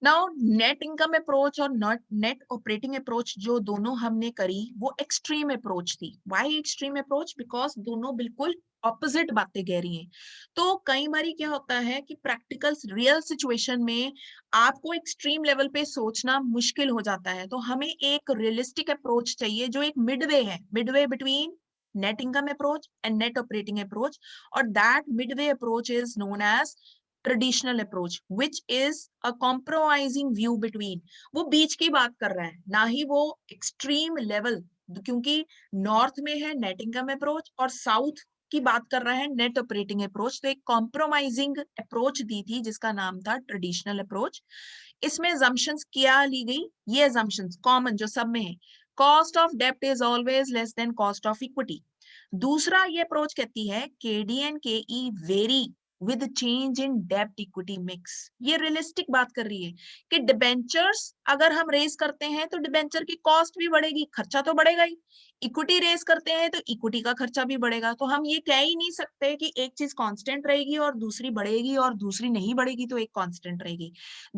Now net income approach और net operating approach जो दोनों हमने करी वो एक्सट्रीम अप्रोच थी। Why extreme approach? बिकॉज दोनों बिल्कुल ऑपोजिट बातें कह रही हैं। तो कई बारी क्या होता है कि प्रैक्टिकल रियल सिचुएशन में आपको एक्सट्रीम लेवल पे सोचना मुश्किल हो जाता है। तो हमें एक रियलिस्टिक अप्रोच चाहिए जो एक मिडवे है, midway between net income approach and net operating approach, और that midway approach is known as traditional approach which is a compromising view between. वो बीच की बात कर रहा है, ना ही वो एक्सट्रीम लेवल, क्योंकि नॉर्थ में है नेट इनकम अप्रोच और साउथ की बात कर रहा है नेट ऑपरेटिंग अप्रोच। तो एक कॉम्प्रोमाइजिंग अप्रोच दी थी जिसका नाम था ट्रेडिशनल अप्रोच। इसमें assumptions क्या ली गई? ये assumptions कॉमन जो सब में है, कॉस्ट ऑफ डेप्ट is always less than cost of equity. दूसरा ये अप्रोच कहती है KD and KE vary with change in डेब्ट इक्विटी मिक्स। ये रियलिस्टिक बात कर रही है कि डिबेंचर्स अगर हम रेस करते हैं तो डिबेंचर की कॉस्ट भी बढ़ेगी, खर्चा तो बढ़ेगा ही। इक्विटी रेस करते हैं तो इक्विटी का खर्चा भी बढ़ेगा। तो हम ये कह ही नहीं सकते कि एक चीज कांस्टेंट रहेगी और दूसरी बढ़ेगी और दूसरी नहीं बढ़ेगी तो एक कांस्टेंट रहेगी।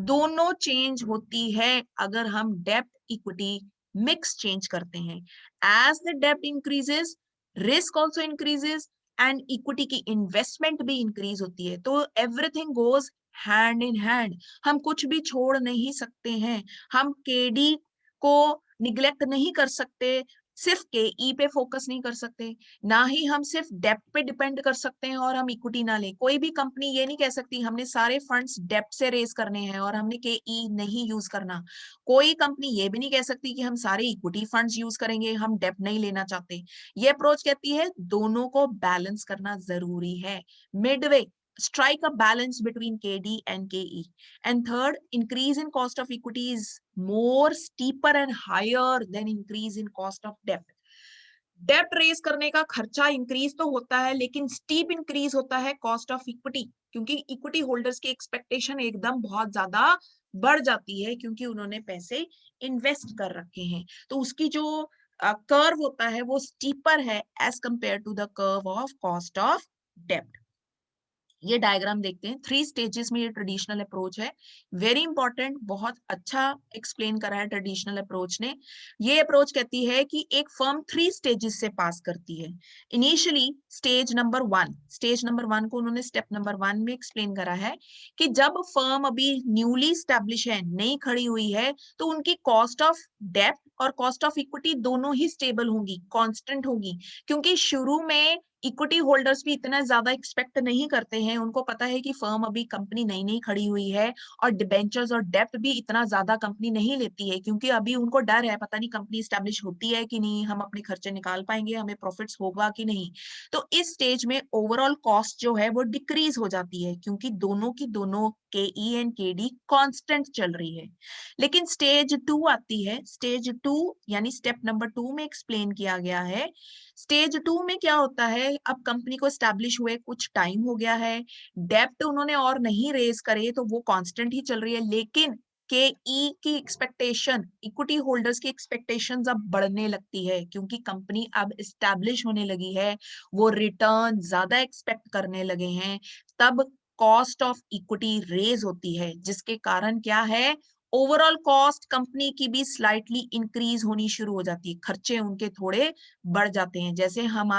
दोनों चेंज होती है अगर हम डेब्ट इक्विटी मिक्स चेंज करते हैं। एज द डेब्ट increases, risk also increases and equity की इन्वेस्टमेंट भी इंक्रीज होती है। तो everything goes hand in hand. हम कुछ भी छोड़ नहीं सकते हैं। हम केडी को निग्लेक्ट नहीं कर सकते, सिर्फ के ई पे फोकस नहीं कर सकते, ना ही हम सिर्फ डेप्ट पे डिपेंड कर सकते हैं और हम इक्विटी ना लें। कोई भी कंपनी ये नहीं कह सकती हमने सारे फंड्स डेप्ट से रेज करने हैं और हमने के ई नहीं यूज करना। कोई कंपनी ये भी नहीं कह सकती कि हम सारे इक्विटी फंड्स यूज करेंगे, हम डेप्ट नहीं लेना चाहते। ये अप्रोच कहती है दोनों को बैलेंस करना जरूरी है। Midway, strike a balance between KD and KE. And third, increase in cost of equity is more steeper and higher than increase in cost of debt. डेप्ट रेज करने का खर्चा इंक्रीज तो होता है लेकिन स्टीप इंक्रीज होता है कॉस्ट ऑफ इक्विटी, क्योंकि इक्विटी होल्डर्स की एक्सपेक्टेशन एकदम बहुत ज्यादा बढ़ जाती है क्योंकि उन्होंने पैसे इन्वेस्ट कर रखे हैं। तो उसकी जो कर्व होता है वो स्टीपर है as compare to the curve of cost of डेप्ट। ये डायग्राम देखते हैं, 3 स्टेजेस में ये ट्रेडिशनल अप्रोच है। वेरी इंपॉर्टेंट, बहुत अच्छा एक्सप्लेन करा है ट्रेडिशनल अप्रोच ने। ये अप्रोच कहती है कि एक फर्म 3 स्टेजेस से पास करती है। इनिशियली स्टेज नंबर वन को उन्होंने स्टेप नंबर 1 में एक्सप्लेन करा है कि जब फर्म अभी न्यूली स्टैब्लिश है, नई खड़ी हुई है, तो उनकी कॉस्ट ऑफ डेप्ट और कॉस्ट ऑफ इक्विटी दोनों ही स्टेबल होंगी, कांस्टेंट होगी। क्योंकि शुरू में इक्विटी होल्डर्स भी इतना ज्यादा एक्सपेक्ट नहीं करते हैं, उनको पता है कि फर्म अभी कंपनी नई नई खड़ी हुई है और डिबेंचर्स और डेप्ट भी इतना ज्यादा कंपनी नहीं लेती है, क्योंकि अभी उनको डर है पता नहीं कंपनी स्टैब्लिश होती है कि नहीं, हम अपने खर्चे निकाल पाएंगे, हमें प्रॉफिट्स होगा कि नहीं। तो इस स्टेज में ओवरऑल कॉस्ट जो है वो डिक्रीज हो जाती है क्योंकि दोनों की दोनों के ई एंड के डी कॉन्स्टेंट चल रही है। लेकिन स्टेज 2 आती है। स्टेज 2 यानी स्टेप नंबर 2 में एक्सप्लेन किया गया है। स्टेज 2 में क्या होता है, अब कंपनी को स्टैब्लिश हुए कुछ टाइम हो गया है, डेप्ट उन्होंने और नहीं रेज करे तो वो कांस्टेंट ही चल रही है, लेकिन के ई की एक्सपेक्टेशन, इक्विटी होल्डर्स की एक्सपेक्टेशन अब बढ़ने लगती है क्योंकि कंपनी अब एस्टैब्लिश होने लगी है, वो रिटर्न ज्यादा एक्सपेक्ट करने लगे हैं। तब कॉस्ट ऑफ इक्विटी रेज होती है जिसके कारण क्या है, ओवरऑल कॉस्ट कंपनी की भी स्लाइटली इंक्रीज होनी शुरू हो जाती है, खर्चे उनके थोड़े बढ़ जाते हैं। जैसे हम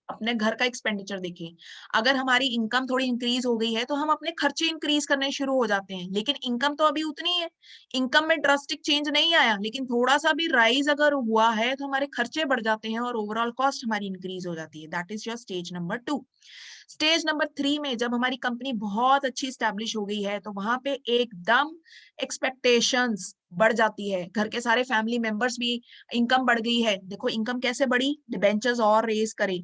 अपने घर का एक्सपेंडिचर देखें, अगर हमारी इनकम थोड़ी इंक्रीज हो गई है तो हम अपने खर्चे इंक्रीज करने शुरू हो जाते हैं, लेकिन इनकम तो अभी उतनी है, इनकम में ड्रास्टिक चेंज नहीं आया, लेकिन थोड़ा सा भी राइज अगर हुआ है तो हमारे खर्चे बढ़ जाते हैं और ओवरऑल कॉस्ट हमारी इंक्रीज हो जाती है। That is your stage number 2। Stage number 3 में जब हमारी कंपनी बहुत अच्छी स्टैब्लिश हो गई है तो वहां पे एकदम एक्सपेक्टेशंस बढ़ जाती है, घर के सारे फैमिली मेंबर्स भी, इनकम बढ़ गई है, देखो इनकम कैसे बढ़ी, डिबेंचर्स और रेज करे,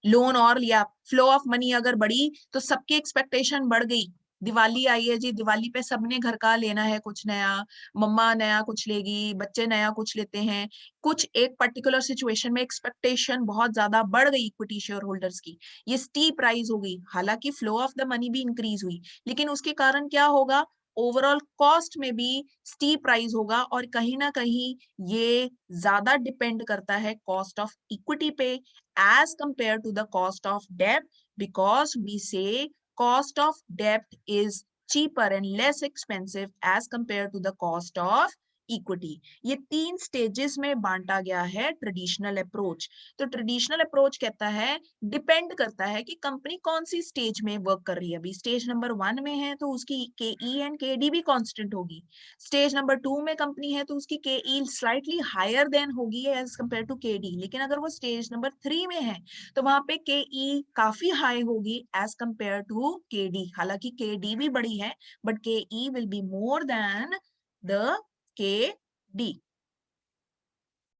लोन और लिया, फ्लो ऑफ मनी अगर बढ़ी तो सबकी एक्सपेक्टेशन बढ़ गई। दिवाली आई है जी, दिवाली पे सबने घर का लेना है कुछ नया, मम्मा नया कुछ लेगी, बच्चे नया कुछ लेते हैं, कुछ एक पर्टिकुलर सिचुएशन में एक्सपेक्टेशन बहुत ज्यादा बढ़ गई इक्विटी शेयर होल्डर्स की, ये स्टीप राइज हो गई। हालांकि फ्लो ऑफ द मनी भी इंक्रीज हुई, लेकिन उसके कारण क्या होगा, ओवरऑल कॉस्ट में भी स्टीप राइज होगा और कहीं ना कहीं ये ज्यादा डिपेंड करता है कॉस्ट ऑफ इक्विटी पे as compared to the cost of debt, because we say cost of debt is cheaper and less expensive as compared to the cost of equity. ये 3 स्टेजेस में बांटा गया है ट्रेडिशनल अप्रोच। तो traditional approach कहता है, depend करता है कि कंपनी कौन सी स्टेज में वर्क कर रही है। अभी स्टेज नंबर 1 में है तो उसकी के ई एंड के डी भी कांस्टेंट होगी। स्टेज नंबर 2 में कंपनी है तो उसकी के ई स्लाइटली हायर देन होगी as compare to K D. लेकिन अगर वो स्टेज नंबर 3 में है तो वहां पे के ई काफी हाई होगी as compare to K D. हालांकि के डी भी बड़ी है but K E will be more than the K D.